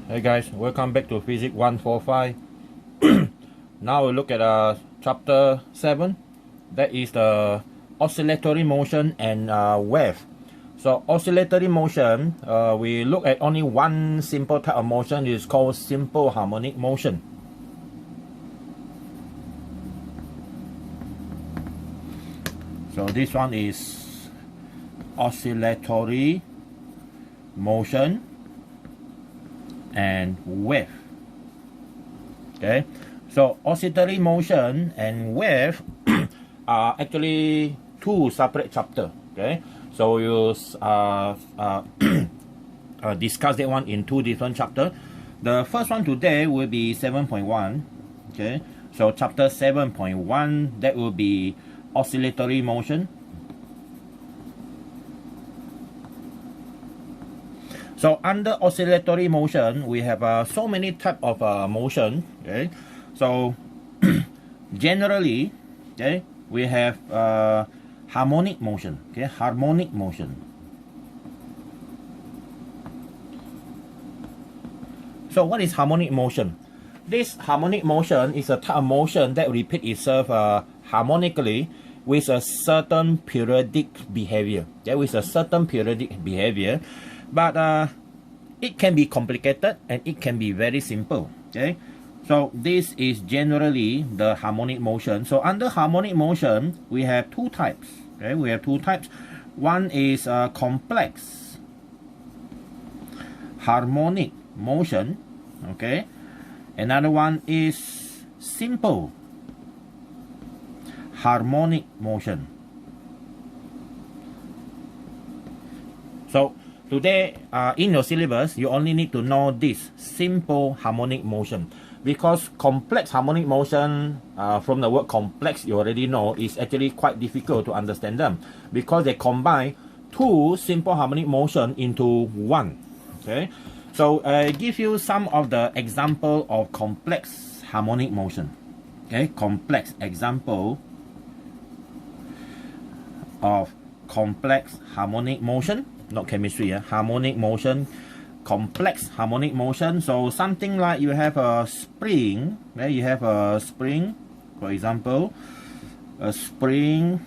Hey guys, welcome back to Physics 145. Now we look at chapter 7. That is the oscillatory motion and wave. So oscillatory motion, we look at only one simple type of motion. It's called simple harmonic motion. So this one is oscillatory motion and wave. Okay, so oscillatory motion and wave are actually two separate chapters. Okay, so we'll discuss that one in two different chapters. The first one today will be 7.1. Okay, so chapter 7.1, that will be oscillatory motion. So under oscillatory motion, we have so many type of motion. Okay, so generally, okay, we have harmonic motion. Okay, harmonic motion. So what is harmonic motion? This harmonic motion is a type of motion that repeats itself harmonically with a certain periodic behavior. Okay, with a certain periodic behavior. But it can be complicated and it can be very simple. Okay, so this is generally the harmonic motion. So under harmonic motion, we have two types. Okay, we have two types. One is complex harmonic motion. Okay, another one is simple harmonic motion. So today, in your syllabus, you only need to know this simple harmonic motion, because complex harmonic motion, from the word complex, you already know, is actually quite difficult to understand them, because they combine two simple harmonic motion into one. Okay, so I give you some of the example of complex harmonic motion. Okay, complex example of complex harmonic motion. Not chemistry, harmonic motion, complex harmonic motion. So something like you have a spring, okay? You have a spring, for example, a spring.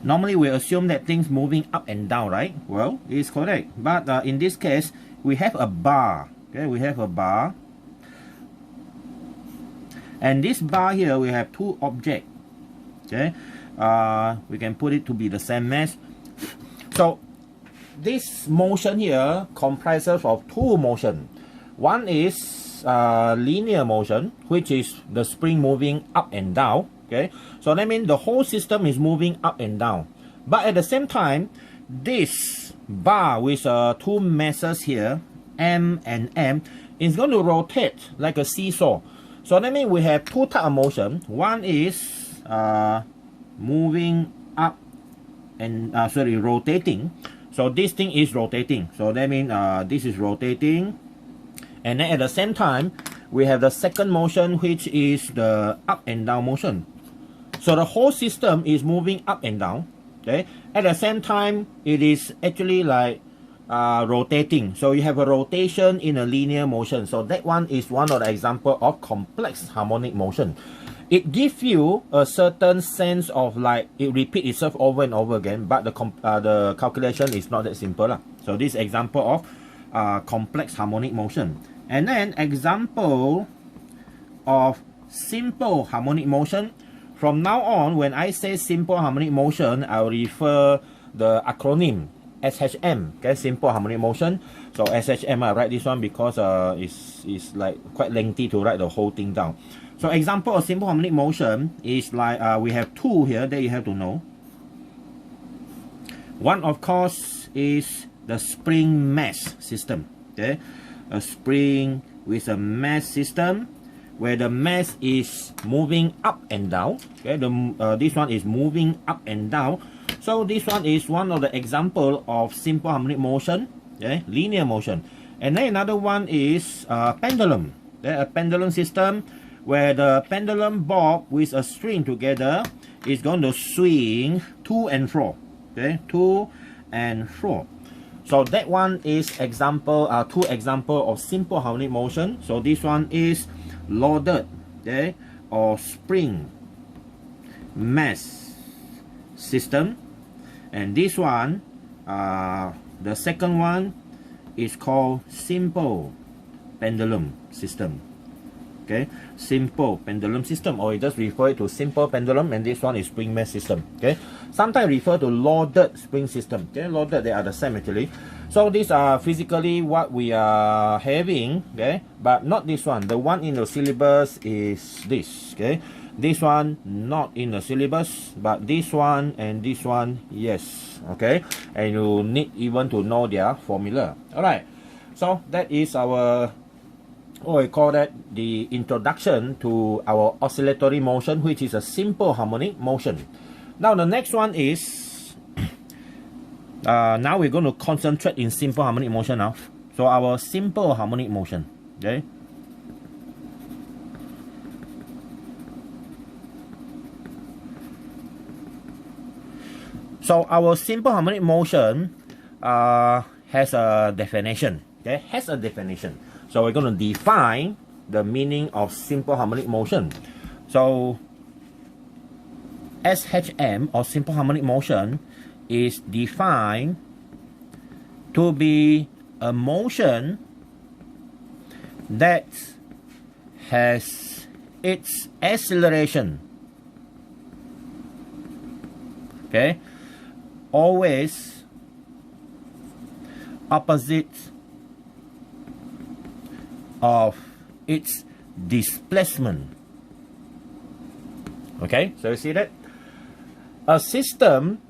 Normally we assume that things moving up and down, right? Well, it's correct, but in this case we have a bar. Okay, we have a bar, and this bar here we have two objects. Okay, we can put it to be the same mass. So this motion here comprises of two motion. One is linear motion, which is the spring moving up and down. Okay, so that means the whole system is moving up and down. But at the same time, this bar with two masses here, M and M, is going to rotate like a seesaw. So that means we have two types of motion. One is moving up and rotating. So this thing is rotating. So that means this is rotating. And then at the same time, we have the second motion, which is the up and down motion. So the whole system is moving up and down. Okay. At the same time, it is actually like rotating. So you have a rotation in a linear motion. So that one is one of the example of complex harmonic motion. It gives you a certain sense of like it repeats itself over and over again, but the calculation is not that simple. So this example of complex harmonic motion. And then example of simple harmonic motion. From now on, when I say simple harmonic motion, I will refer the acronym SHM. Okay, simple harmonic motion. So SHM, I write this one because it's like quite lengthy to write the whole thing down. So example of simple harmonic motion is like we have two here that you have to know. One, of course, is the spring mass system. Okay, a spring with a mass system where the mass is moving up and down. Okay, this one is moving up and down. So this one is one of the example of simple harmonic motion. Okay, linear motion. And then another one is pendulum. Okay, a pendulum system where the pendulum bob with a string together is going to swing to and fro. Okay, to and fro. So that one is example, two example of simple harmonic motion. So this one is loaded, okay, or spring mass system, and this one, the second one is called simple pendulum system. Okay, simple pendulum system, or you just refer it to simple pendulum, and this one is spring mass system. Okay, sometimes refer to loaded spring system. Okay, loaded, they are the same actually. So these are physically what we are having. Okay, but not this one. The one in the syllabus is this. Okay, this one not in the syllabus, but this one and this one, yes. Okay, and you need even to know their formula. All right, so that is our, what we call that, the introduction to our oscillatory motion, which is a simple harmonic motion. Now the next one is, now we're going to concentrate in simple harmonic motion now. So our simple harmonic motion, okay. So our simple harmonic motion has a definition, okay, has a definition. So we're going to define the meaning of simple harmonic motion. So SHM, or simple harmonic motion, is defined to be a motion that has its acceleration, okay, always opposite of its displacement. Okay, so you see that a system,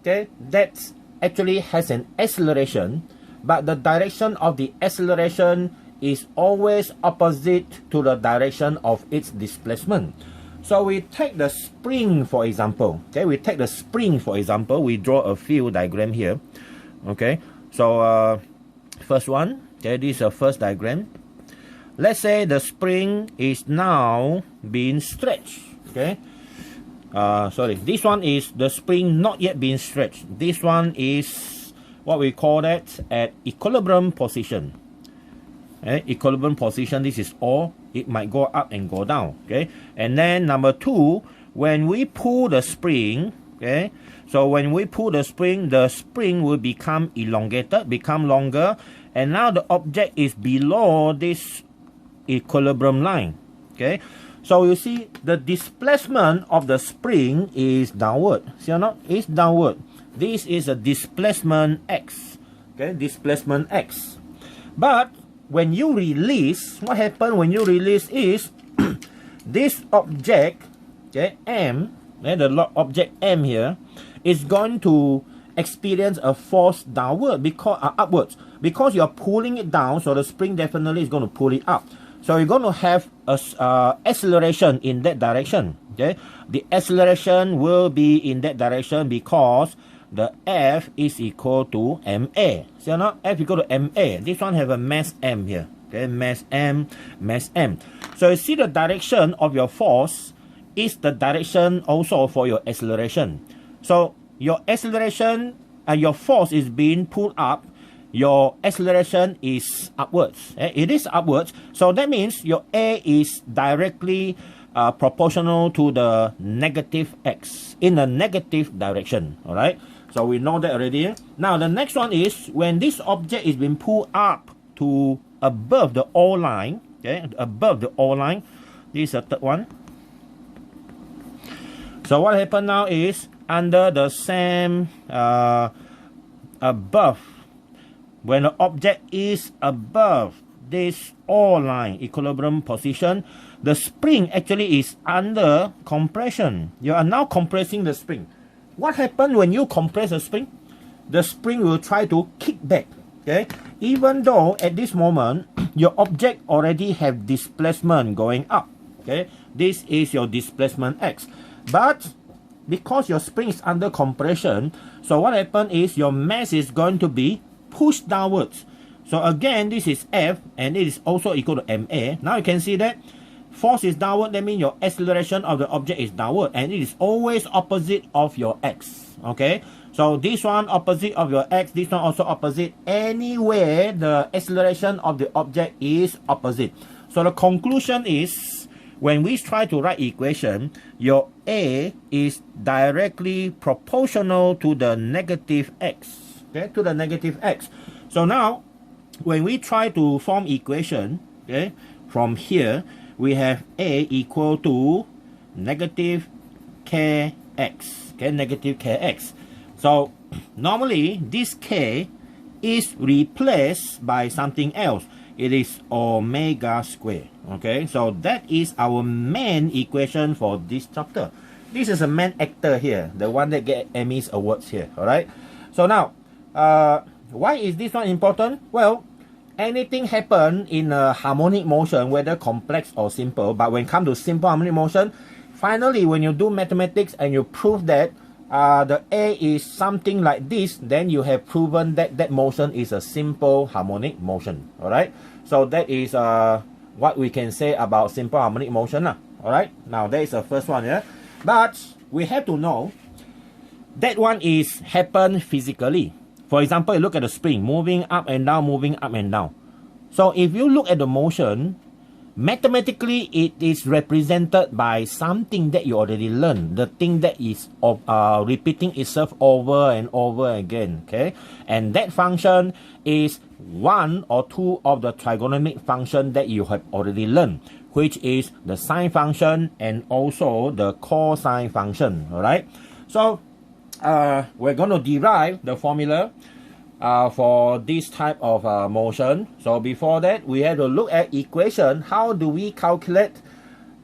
okay, that actually has an acceleration, but the direction of the acceleration is always opposite to the direction of its displacement. So we take the spring for example. Okay, we take the spring for example. We draw a few diagram here. Okay, so first one, okay, this is a first diagram. Let's say the spring is now being stretched. Okay, sorry, this one is the spring not yet being stretched. This one is what we call that at equilibrium position. Okay, equilibrium position, this is all. It might go up and go down. Okay, and then number two, when we pull the spring, okay, so when we pull the spring will become elongated, become longer, and now the object is below this equilibrium line. Okay, so you see the displacement of the spring is downward. See or not? It's downward. This is a displacement x. Okay, displacement x. But when you release, what happens when you release is this object, okay, M, the object M here, is going to experience a force downward because upwards, because you're pulling it down. So the spring definitely is going to pull it up. So you're going to have a acceleration in that direction. Okay, the acceleration will be in that direction because the F is equal to ma. So now F equal to ma. This one have a mass m here. Okay, mass m, mass m. So you see the direction of your force is the direction also for your acceleration. So your acceleration and your force is being pulled up. Your acceleration is upwards. It is upwards. So that means your A is directly proportional to the negative x in the negative direction. All right. So we know that already. Now the next one is when this object is being pulled up to above the O line. Okay, above the O line. This is the third one. So what happened now is under the same above. When the object is above this O line equilibrium position, the spring actually is under compression. You are now compressing the spring. What happens when you compress the spring? The spring will try to kick back. Okay, even though at this moment your object already have displacement going up. Okay, this is your displacement x, but because your spring is under compression, so what happens is your mass is going to be pushed downwards. So again, this is F, and it is also equal to ma. Now you can see that force is downward. That means your acceleration of the object is downward, and it is always opposite of your x. Okay, So this one opposite of your x, this one also opposite. Anyway, the acceleration of the object is opposite. So the conclusion is, when we try to write equation, your a is directly proportional to the negative x, okay, to the negative x. So now, when we try to form equation, okay, from here, we have a equal to negative kx, okay, negative kx. So normally this k is replaced by something else. It is omega square. Okay, so that is our main equation for this chapter. This is a main actor here, the one that get Emmys awards here. All right. So now, why is this one important? Well, anything happen in a harmonic motion, whether complex or simple, but when it comes to simple harmonic motion, finally, when you do mathematics and you prove that the A is something like this, then you have proven that that motion is a simple harmonic motion. All right. So that is what we can say about simple harmonic motion. All right. Now that is the first one. Yeah. But we have to know that one is happen physically. For example, you look at the spring moving up and down, moving up and down. So if you look at the motion, mathematically, it is represented by something that you already learned, the thing that is repeating itself over and over again, okay? And that function is one or two of the trigonometric function that you have already learned, which is the sine function and also the cosine function, all right? So we're going to derive the formula for this type of motion. So before that, we have to look at equation. How do we calculate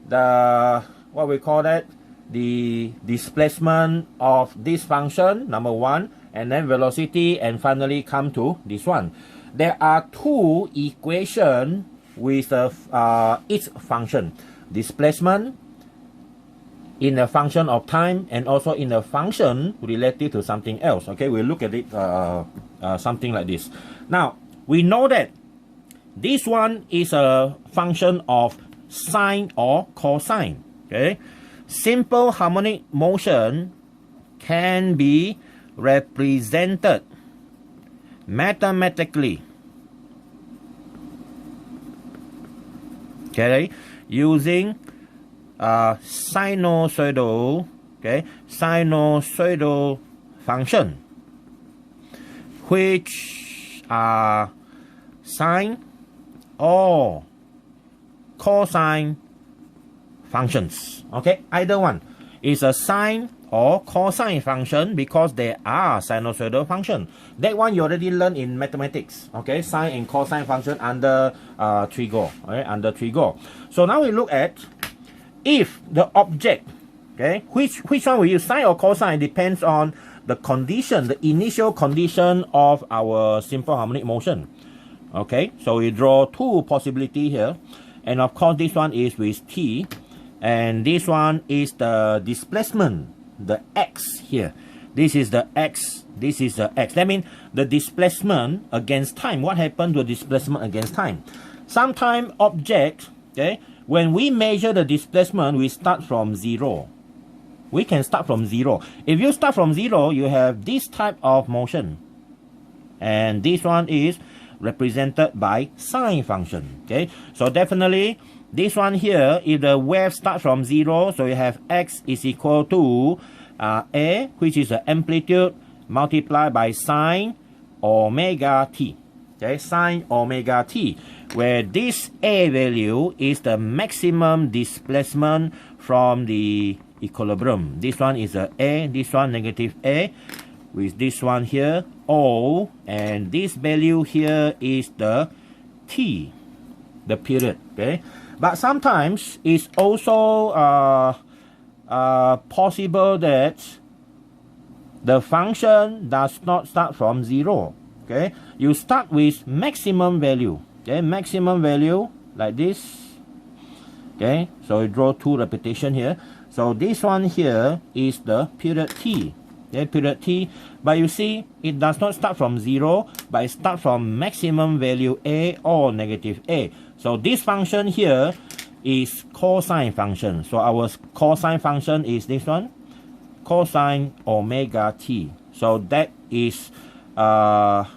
the, what we call that, the displacement of this function, number one, and then velocity, and finally come to this one. There are two equations with each function. Displacement in a function of time and also in a function related to something else. Okay, we'll look at it something like this. Now, we know that this one is a function of sine or cosine. Okay, simple harmonic motion can be represented mathematically, okay, using sinusoidal, okay, sinusoidal function, which are sine or cosine functions. Okay, either one is a sine or cosine function because they are sinusoidal function. That one you already learned in mathematics. Okay, sine and cosine function under trigo. Okay, under trigo. So now we look at if the object, okay, which one we use, sine or cosine, depends on the condition, the initial condition of our simple harmonic motion. Okay, so we draw two possibilities here, and of course this one is with t, and this one is the displacement, the x here. This is the x, this is the x. That means the displacement against time. What happened to the displacement against time? Sometimes object, okay, when we measure the displacement, we start from zero. We can start from zero. If you start from zero, you have this type of motion. And this one is represented by sine function. Okay, so definitely this one here, if the wave starts from zero, so you have x is equal to a, which is the amplitude, multiplied by sine omega t. Okay, sine omega t, where this a value is the maximum displacement from the equilibrium. This one is a, this one negative a, with this one here o, and this value here is the t, the period. Okay, but sometimes it's also possible that the function does not start from zero. Okay, you start with maximum value. Okay, maximum value like this. Okay, so we draw two repetition here. So this one here is the period t. Okay, period t. But you see, it does not start from zero, but it starts from maximum value a or negative a. So this function here is cosine function. So our cosine function is this one, cosine omega t. So that is that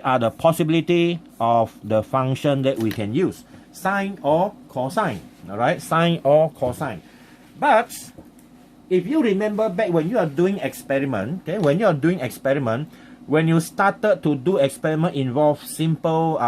are the possibility of the function that we can use, sine or cosine. All right, sine or cosine. But if you remember back when you are doing experiment, okay, when you started to do experiment involve simple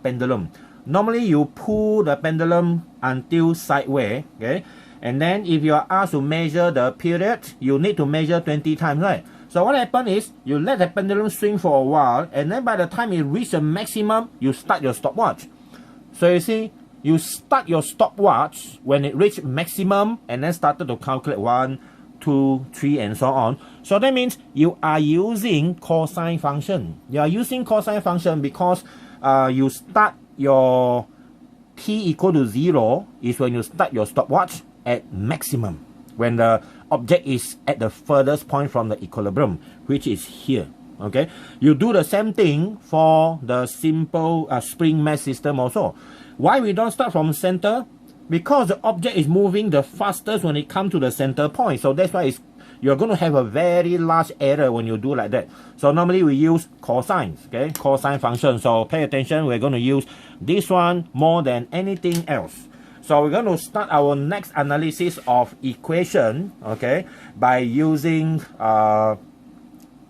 pendulum. Normally you pull the pendulum until sideways, okay, and then if you are asked to measure the period, you need to measure 20 times, right? So what happens is you let the pendulum swing for a while, and then by the time it reaches a maximum, you start your stopwatch. So you see, you start your stopwatch when it reached maximum, and then started to calculate 1, 2, 3, and so on. So that means you are using cosine function. You are using cosine function because you start your t equal to 0 is when you start your stopwatch at maximum, when the object is at the furthest point from the equilibrium, which is here. Okay, you do the same thing for the simple spring mesh system also. Why we don't start from center? Because the object is moving the fastest when it comes to the center point. So that's why you're going to have a very large error when you do like that. So normally we use cosine, okay, cosine function. So pay attention, we're going to use this one more than anything else. So we're going to start our next analysis of equation, okay, by using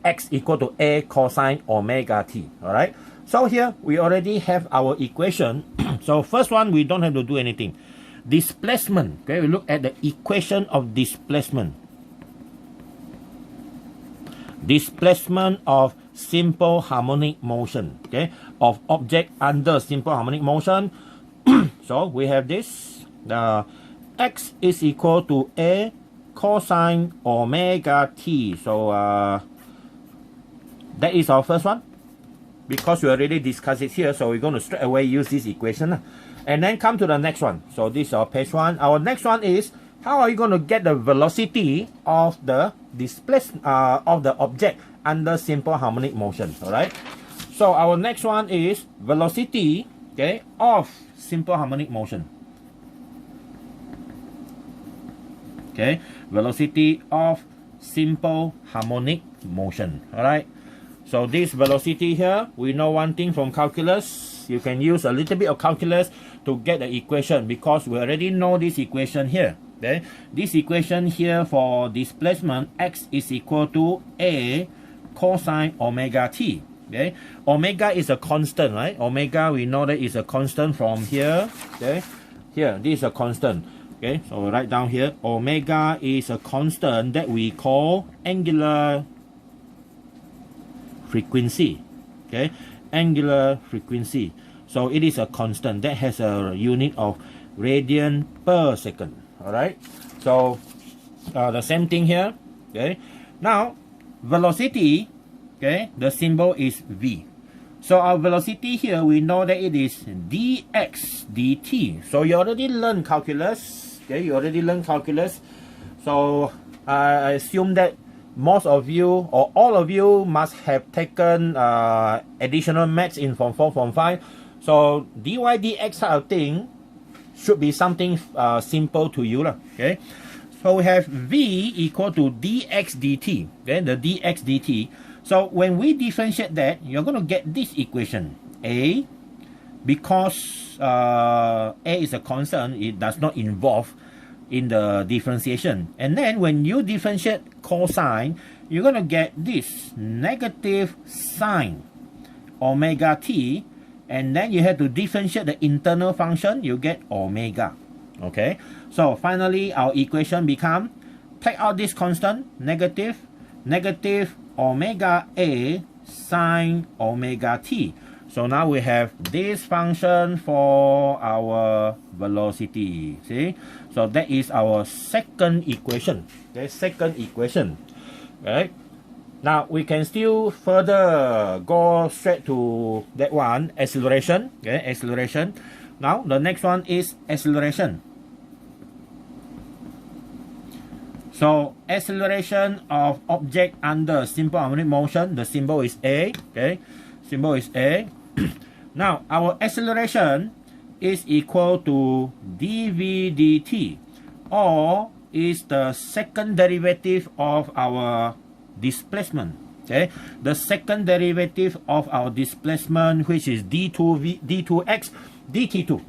x equal to a cosine omega t. All right. So here we already have our equation. So first one, we don't have to do anything. Displacement. Okay, we look at the equation of displacement. Displacement of simple harmonic motion. Okay, of object under simple harmonic motion. So we have this. The x is equal to a cosine omega t. So that is our first one. Because we already discussed it here, so we're going to straight away use this equation. And then come to the next one. So this is our page 1. Our next one is, how are you going to get the velocity of the displacement of the object under simple harmonic motion? All right. So our next one is velocity, okay, of simple harmonic motion. Okay, velocity of simple harmonic motion. All right. So this velocity here, we know one thing from calculus. You can use a little bit of calculus to get the equation, because we already know this equation here. Okay, this equation here for displacement, x is equal to a cosine omega t. Okay, omega is a constant, right? Omega, we know that is a constant from here. Okay, here this is a constant. Okay, so write down here, omega is a constant that we call angular frequency. Okay, angular frequency. So it is a constant that has a unit of radian per second. All right. So the same thing here. Okay. Now velocity. Okay. The symbol is v. So our velocity here, we know that it is dx dt. So you already learned calculus. Okay. You already learned calculus. So I assume that most of you or all of you must have taken additional maths in Form 4, Form 5. So dy dx type of thing should be something simple to you. Okay. So we have v equal to dx dt. Okay, the dx dt. So when we differentiate that, you're going to get this equation. A, because a is a constant, it does not involve in the differentiation. And then when you differentiate cosine, you're going to get this negative sine omega t, and then you have to differentiate the internal function, you get omega. Okay, so finally our equation become, take out this constant, negative omega a sine omega t. So now we have this function for our velocity. See? So that is our second equation. Okay, second equation. Right? Now we can still further go straight to that one, acceleration. Okay, acceleration. Now the next one is acceleration. So acceleration of object under simple harmonic motion, the symbol is a. Okay, symbol is a. Now our acceleration is equal to dv dt, or is the second derivative of our displacement. Okay, the second derivative of our displacement, which is d2x dt2.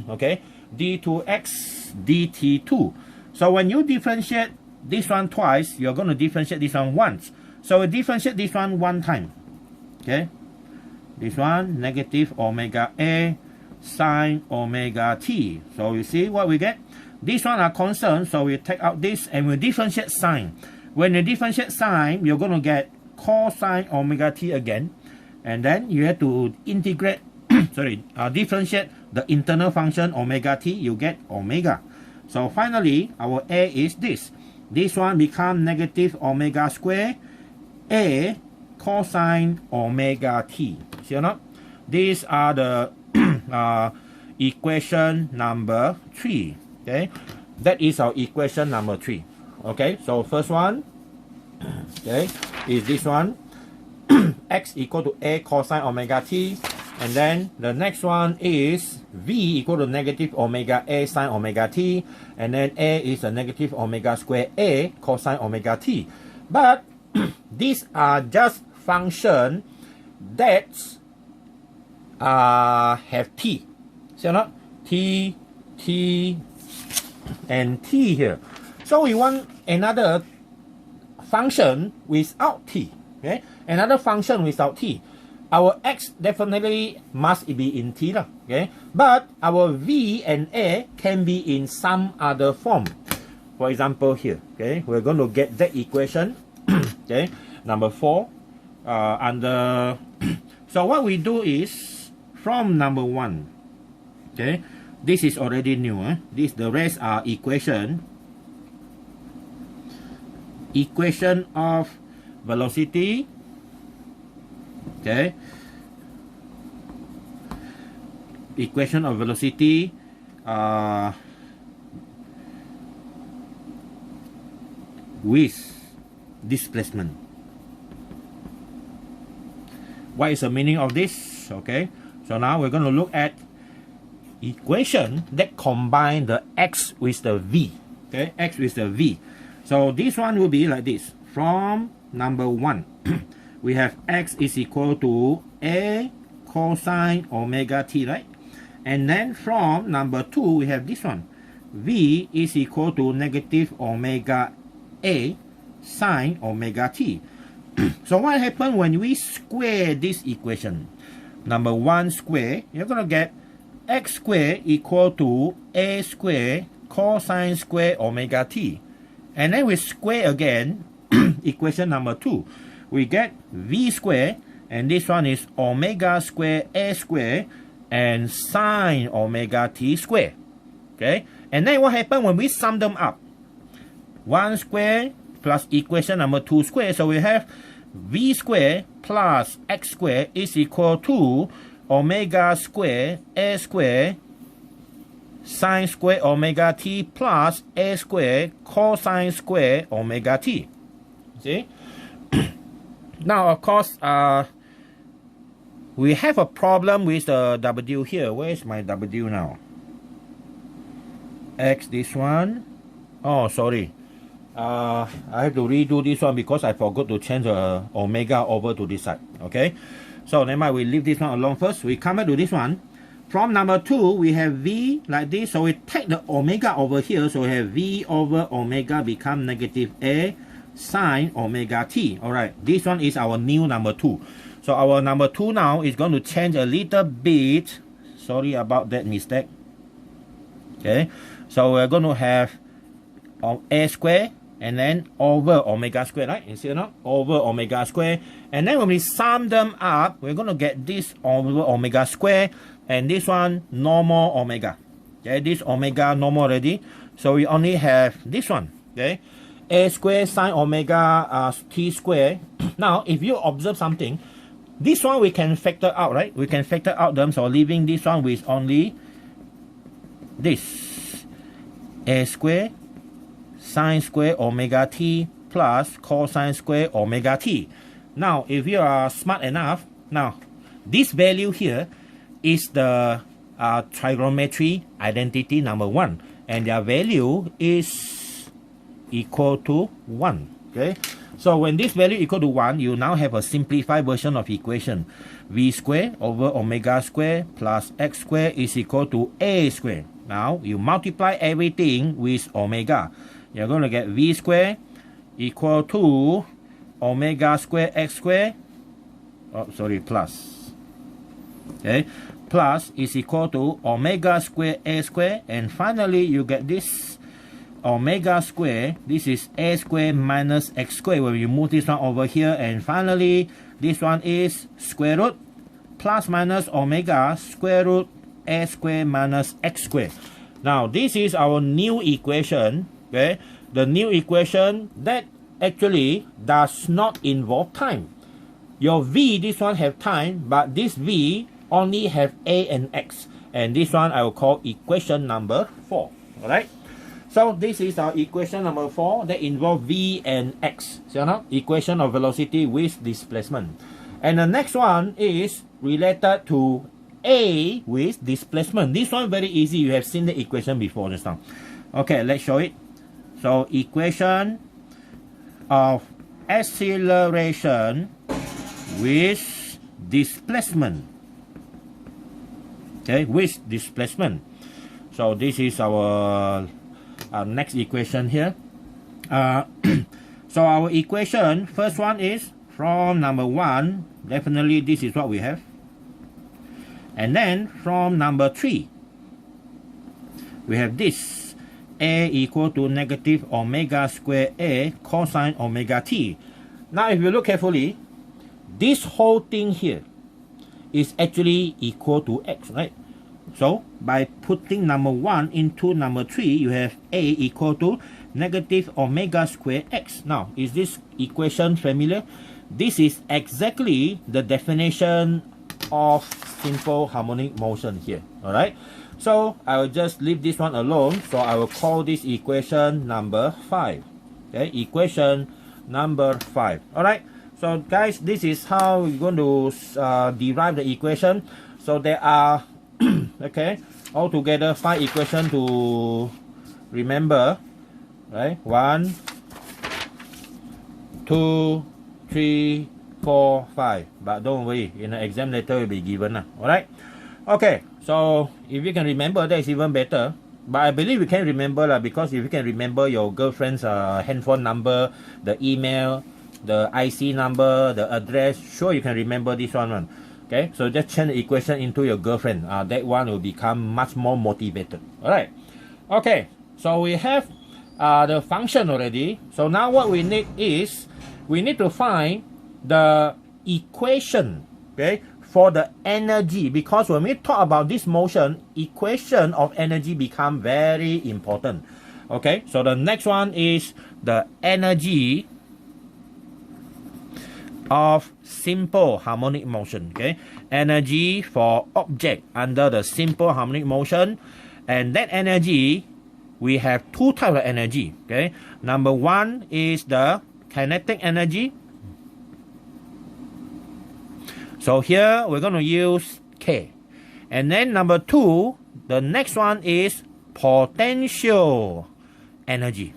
Okay, d2x dt2. So when you differentiate this one twice, you're going to differentiate this one once. So we differentiate this one time. Okay, this one negative omega a sine omega t. So you see what we get? These one are constant, so we take out this and we differentiate sine. When you differentiate sine, you're going to get cosine omega t again, and then you have to integrate differentiate the internal function omega t, you get omega. So finally our a is this one become negative omega square a cosine omega t. See or not? These are the equation number 3. Okay, that is our equation number 3. Okay, so first one, okay, is this one, x equal to a cosine omega t, and then the next one is v equal to negative omega a sine omega t, and then a is a negative omega square a cosine omega t. But these are just function that have t. See or not? T, and t here. So we want another function without t. Okay, another function without t. Our x definitely must be in t, okay, but our v and a can be in some other form. For example here, okay, we're going to get that equation. Okay, number 4 under so what we do is from number 1, okay, this is already new, the rest are equation of velocity, okay, equation of velocity with displacement. What is the meaning of this? Okay, so now we're going to look at equation that combine the x with the v. Okay, x with the v. So this one will be like this. From number 1, we have x is equal to a cosine omega t, right? And then from number 2, we have this one. V is equal to negative omega a sine omega t. So what happens when we square this equation? Number 1 square, you're going to get x square equal to a square cosine square omega t. And then we square again equation number 2. We get v square, and this one is omega square a square and sine omega t square. Okay, and then what happens when we sum them up? 1 square plus equation number 2 square. So we have v square plus x square is equal to omega square a square sine square omega t plus a square cosine square omega t. See? Now of course we have a problem with the w here. Where is my w now? X, this one. Oh, sorry. I have to redo this one because I forgot to change the omega over to this side. Okay, so never mind, we leave this one alone first. We come back to this one. From number 2, we have v like this. So we take the omega over here. So we have v over omega become negative a sine omega t. Alright, this one is our new number 2. So our number 2 now is going to change a little bit. Sorry about that mistake. Okay, so we're going to have a square and then over omega square, right? You see or not? Over omega square. And then when we sum them up, we're going to get this over omega square and this one normal omega. Okay, this omega normal already. So we only have this one. Okay, a square sine omega t square. Now, if you observe something, this one we can factor out, right? We can factor out them. So leaving this one with only this a square sine square omega t plus cosine square omega t. Now, if you are smart enough, now this value here is the trigonometry identity number 1, and their value is equal to 1. Okay, So when this value equal to 1, you now have a simplified version of equation. V square over omega square plus x square is equal to a square. Now you multiply everything with omega. You're going to get v square equal to omega square x square. Oh, sorry, plus. Okay, plus is equal to omega square a square, and finally you get this omega square. This is a square minus x square when you move this one over here, and finally this one is square root plus minus omega square root a square minus x square. Now this is our new equation. Okay, the new equation that actually does not involve time. Your v, this one have time, but this v only have a and x, and this one I will call equation number 4. All right. So this is our equation number 4 that involve v and x. So now equation of velocity with displacement. And the next one is related to a with displacement. This one very easy. You have seen the equation before just now. Okay, let's show it. So equation of acceleration with displacement. Okay, with displacement. So this is our next equation here. So our equation, first one is from number 1, definitely this is what we have. And then from number 3, we have this, a equal to negative omega square a cosine omega t. Now if you look carefully, this whole thing here is actually equal to x, right? So by putting number 1 into number 3, you have a equal to negative omega square x. Now, is this equation familiar? This is exactly the definition of simple harmonic motion here. All right. So I will just leave this one alone. So I will call this equation number 5. Okay, equation number 5. All right. So guys, this is how we're going to derive the equation. So there are okay, altogether 5 equations to remember, right? 1, 2, 3, 4, 5. But don't worry, in the exam later will be given. Alright? Okay, so if you can remember, that is even better. But I believe you can remember because if you can remember your girlfriend's handphone number, the email, the IC number, the address, sure you can remember this one. Okay, so just change the equation into your girlfriend. That one will become much more motivated. Alright. Okay, so we have the function already. So now what we need is, we need to find the equation, okay, for the energy. Because when we talk about this motion, equation of energy become very important. Okay, so the next one is the energy of simple harmonic motion. Okay, energy for object under the simple harmonic motion, and that energy, we have 2 types of energy. Okay, number 1 is the kinetic energy. So here we're going to use K, and then number 2, the next one is potential energy.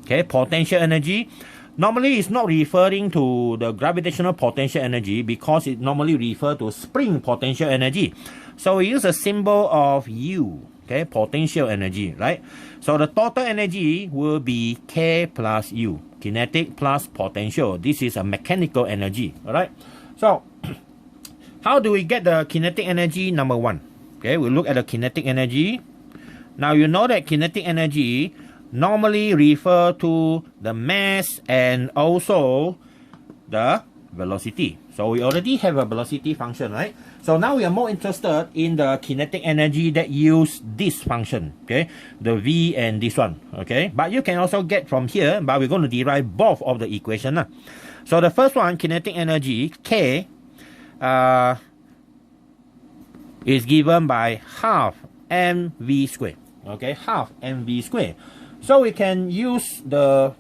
Okay, potential energy. Normally, it's not referring to the gravitational potential energy because it normally refers to spring potential energy. So we use a symbol of U, okay, potential energy, right? So the total energy will be K plus U, kinetic plus potential. This is a mechanical energy, all right? So how do we get the kinetic energy? Number 1, okay, we look at the kinetic energy. Now you know that kinetic energy normally refer to the mass and also the velocity. So we already have a velocity function, right? So now we are more interested in the kinetic energy that use this function, okay? The V and this one, okay? But you can also get from here, but we're going to derive both of the equation. So the first one, kinetic energy, K, is given by half mv squared, okay? Half mv squared. So we can use the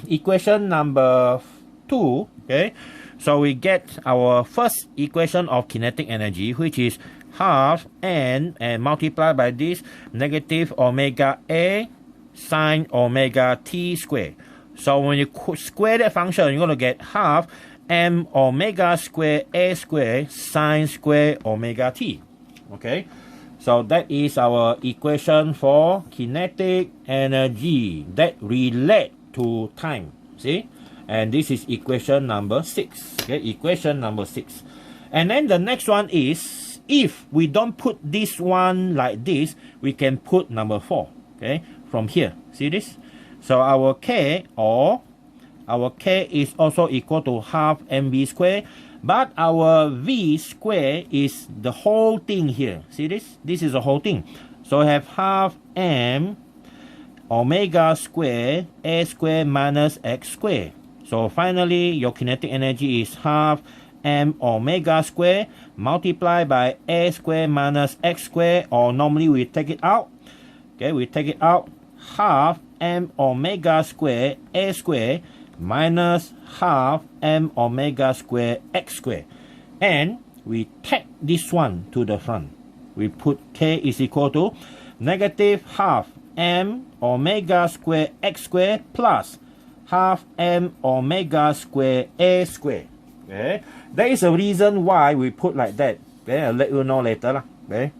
equation number 2, okay? So we get our first equation of kinetic energy, which is half n and multiply by this negative omega a sine omega t squared. So when you square that function, you're going to get half m omega square a square sine square omega t. Okay, so that is our equation for kinetic energy that relate to time. See, and this is equation number 6. Okay, equation number 6. And then the next one is, if we don't put this one like this, we can put number 4. Okay, from here. See this? So our K is also equal to half mv square, but our v square is the whole thing here. See this? This is the whole thing. So we have half m omega square a square minus x square. So finally, your kinetic energy is half m omega square multiplied by a square minus x square, or normally we take it out. Okay, we take it out, half m omega square a square minus half m omega square x square. And we take this one to the front. We put k is equal to negative half m omega square x square plus half m omega square a square. Okay, there is a reason why we put like that. Okay, I'll let you know later. Okay.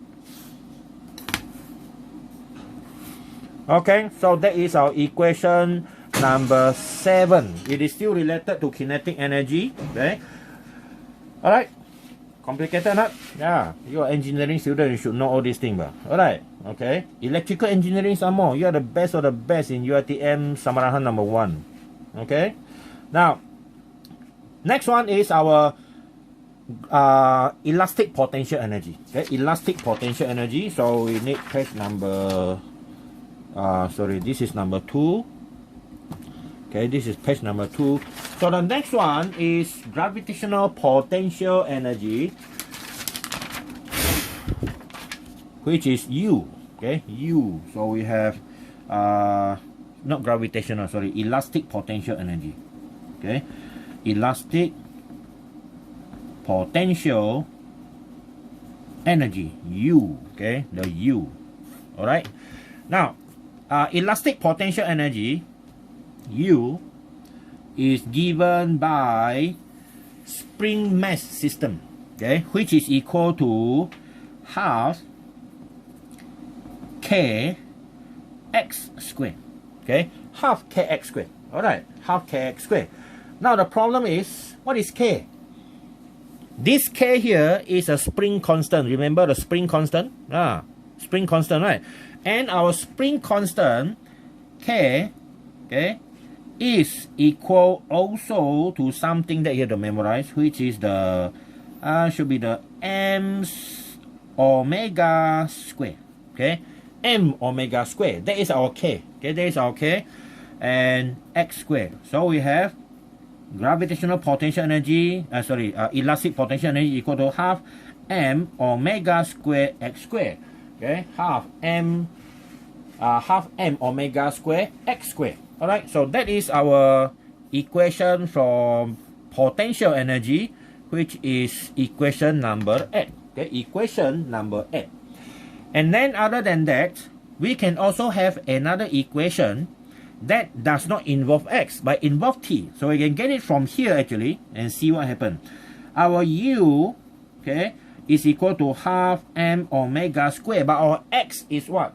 Okay, so that is our equation number 7. It is still related to kinetic energy. Okay. Alright. Complicated, not? Yeah. You are engineering student, you should know all these things. Alright. Okay. Electrical engineering some more. You are the best of the best in UiTM Samarahan number 1. Okay. Now, next one is our elastic potential energy. Okay. Elastic potential energy. So we need page number this is number 2. Okay, this is page number 2. So the next one is gravitational potential energy, which is U. Okay, U. So we have not gravitational, sorry, elastic potential energy. Okay, elastic potential energy, U. Okay, the U. All right. Now, elastic potential energy, U, is given by spring mass system, okay, which is equal to half k x squared. Okay, half kx squared. All right, half kx squared. Now the problem is, what is k? This k here is a spring constant. Remember the spring constant? Spring constant, right? And our spring constant k, okay, is equal also to something that you have to memorize, which is the should be the m omega square. Okay, m omega square. That is our k. Okay, that is our k, and x square. So we have gravitational potential energy. Elastic potential energy equal to half m omega square x square. Okay, half m omega square x square. All right, so that is our equation from potential energy, which is equation number 8. Okay, equation number 8. And then other than that, we can also have another equation that does not involve x, but involve t. So we can get it from here actually and see what happens. Our u, okay, is equal to half m omega square, but our x is what?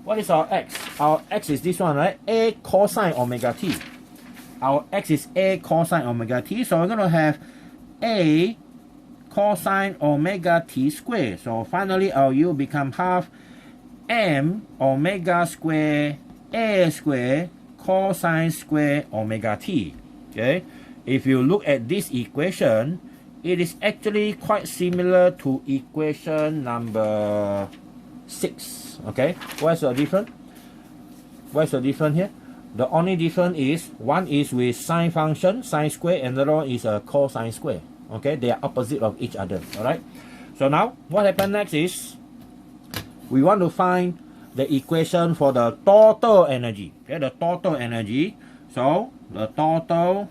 What is our x? Our x is this one, right? A cosine omega t. Our x is a cosine omega t. So we're going to have a cosine omega t squared. So finally our u become half m omega square a square cosine square omega t. Okay? If you look at this equation, it is actually quite similar to equation number 6. Okay, what's the difference? What's the difference here? The only difference is one is with sine function, sine square, and the other one is a cosine square. Okay, they are opposite of each other. All right. So now what happens next is we want to find the equation for the total energy. Okay, the total energy. So the total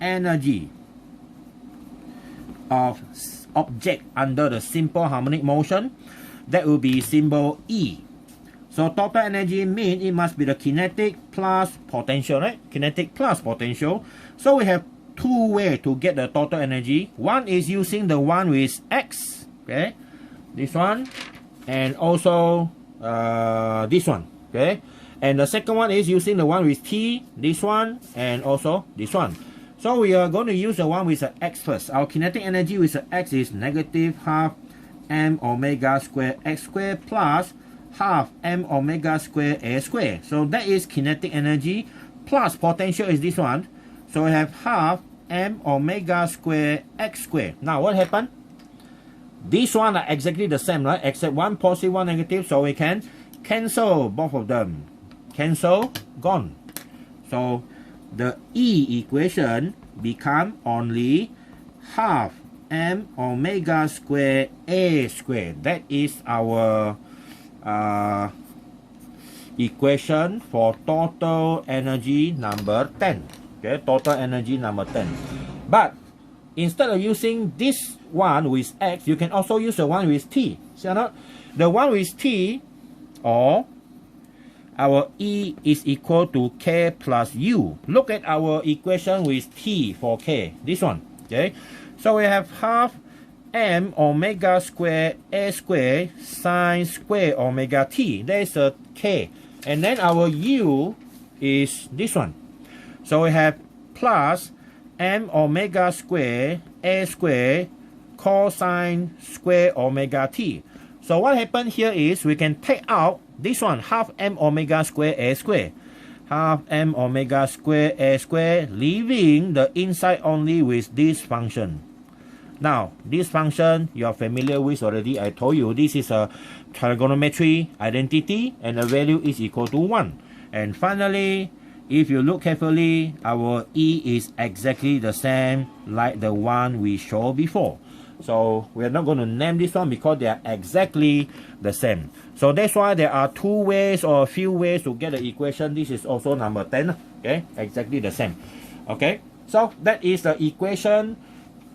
energy of object under the simple harmonic motion, that will be symbol E. So total energy means it must be the kinetic plus potential, right? Kinetic plus potential. So we have two ways to get the total energy. One is using the one with X, okay, this one, and also this one, okay. And the second one is using the one with T, this one, and also this one. So we are going to use the one with the X first. Our kinetic energy with the X is negative half m omega square x squared plus half m omega square a square. So that is kinetic energy plus potential is this one. So we have half m omega square x square. Now what happened? These one are exactly the same, right? Except one positive, one negative. So we can cancel both of them. Cancel, gone. So the E equation become only half m omega square a square. That is our equation for total energy number 10. Okay, total energy number 10. But instead of using this one with X, you can also use the one with T. See or not? The one with T, or our E is equal to K plus U. Look at our equation with T for K. This one. Okay. So we have half m omega square a square sine square omega t. That is a K. And then our U is this one. So we have plus m omega square a square cosine square omega t. So what happened here is we can take out this one, half m omega square a square. Half m omega square a square, leaving the inside only with this function. Now, this function you are familiar with already. I told you this is a trigonometry identity and the value is equal to 1. And finally, if you look carefully, our E is exactly the same like the one we showed before. So we are not going to name this one because they are exactly the same. So that's why there are two ways or a few ways to get the equation. This is also number 10. Okay, exactly the same. Okay, so that is the equation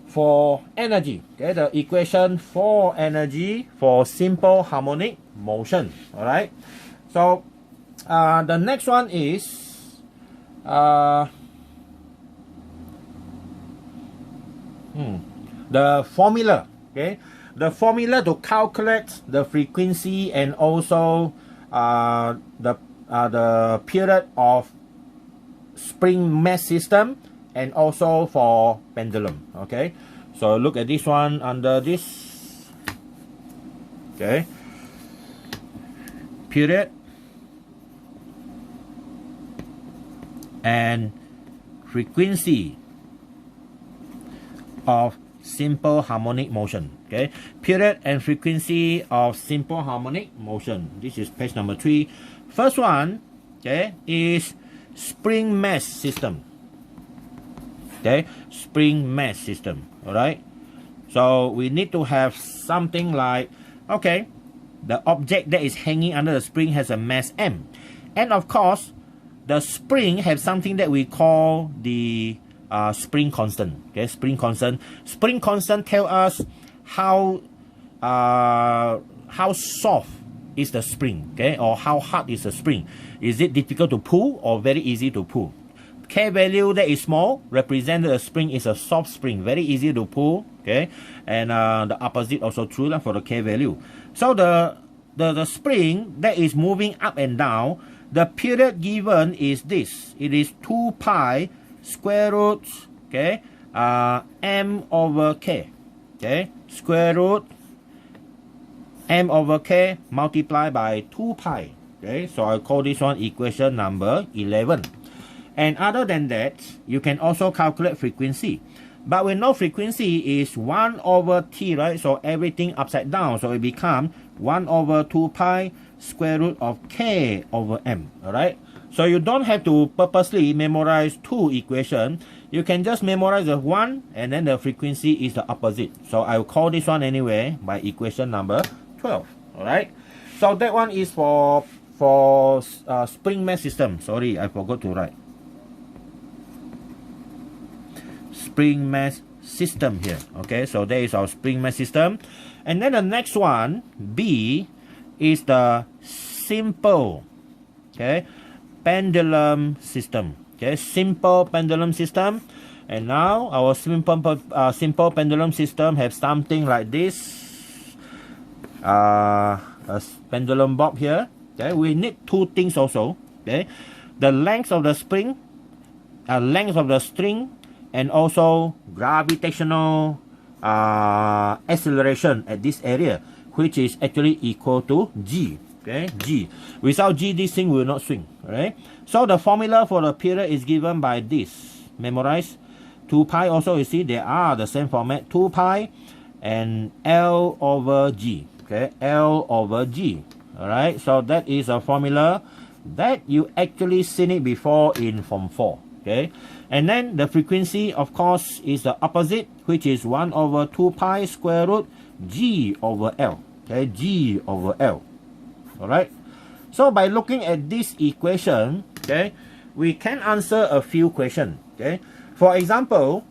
for energy. Okay, the equation for energy for simple harmonic motion. All right. So the next one is the formula. Okay, the formula to calculate the frequency and also the period of spring mesh system and also for pendulum. Okay, so look at this one under this. Okay, period and frequency of simple harmonic motion. Okay, period and frequency of simple harmonic motion. This is page number 3. First one, okay, is spring mesh system. Okay, spring mesh system. All right, so we need to have something like, okay, the object that is hanging under the spring has a mass m, and of course the spring has something that we call the spring constant. Okay, spring constant. Spring constant tell us how soft is the spring, okay, or how hard is the spring. Is it difficult to pull or very easy to pull? K value that is small represent the spring is a soft spring, very easy to pull. Okay, and the opposite also true for the K value. So the spring that is moving up and down, the period given is this. It is 2 pi square root, okay, m over k. Okay, square root m over k multiplied by 2 pi. Okay, so I call this one equation number 11. And other than that, you can also calculate frequency. But we know frequency is 1 over t, right? So everything upside down. So it becomes 1 over 2 pi square root of k over m. Alright? So you don't have to purposely memorize two equations. You can just memorize the one and then the frequency is the opposite. So I will call this one anyway by equation number 12. Alright? So that one is for spring mesh system. Sorry, I forgot to write. Spring mesh system here. Okay, so there is our spring mesh system. And then the next one, B, is the simple, okay, pendulum system. Okay, simple pendulum system. And now our simple pendulum system have something like this. A pendulum bob here. Okay, we need two things also. Okay, the length of the spring, length of the string, and also gravitational acceleration at this area, which is actually equal to G. Okay, G. Without G, this thing will not swing. Alright. So the formula for the period is given by this. Memorize. 2 pi also, you see, they are the same format. 2 pi and L over G. Okay, L over G. Alright, so that is a formula that you actually seen it before in Form 4. Okay, and then the frequency, of course, is the opposite, which is 1 over 2 pi square root G over L. Okay, G over L. Alright, so by looking at this equation, okay, we can answer a few questions. Okay, for example,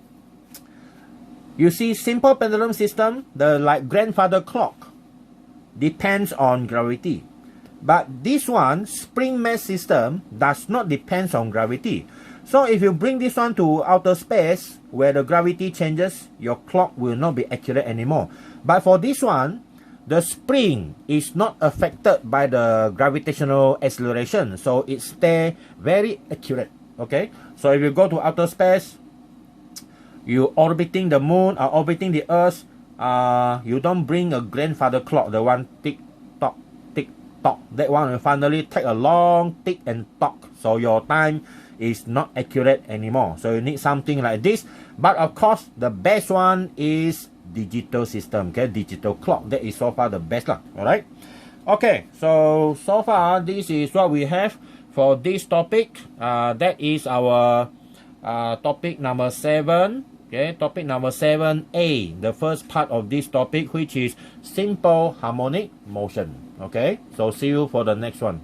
you see simple pendulum system, the like grandfather clock depends on gravity. But this one, spring mesh system, does not depend on gravity. So if you bring this one to outer space where the gravity changes, your clock will not be accurate anymore. But for this one, the spring is not affected by the gravitational acceleration, so it stays very accurate. Okay, so if you go to outer space, you orbiting the moon or orbiting the earth, you don't bring a grandfather clock, the one tick tock, that one will finally take a long tick and tock, so your time is not accurate anymore. So you need something like this. But of course, the best one is digital system. Okay, digital clock, that is so far the best lah. All right, okay, so far this is what we have for this topic. That is our topic number 7. Okay, topic number 7A, the first part of this topic, which is simple harmonic motion. Okay, so see you for the next one.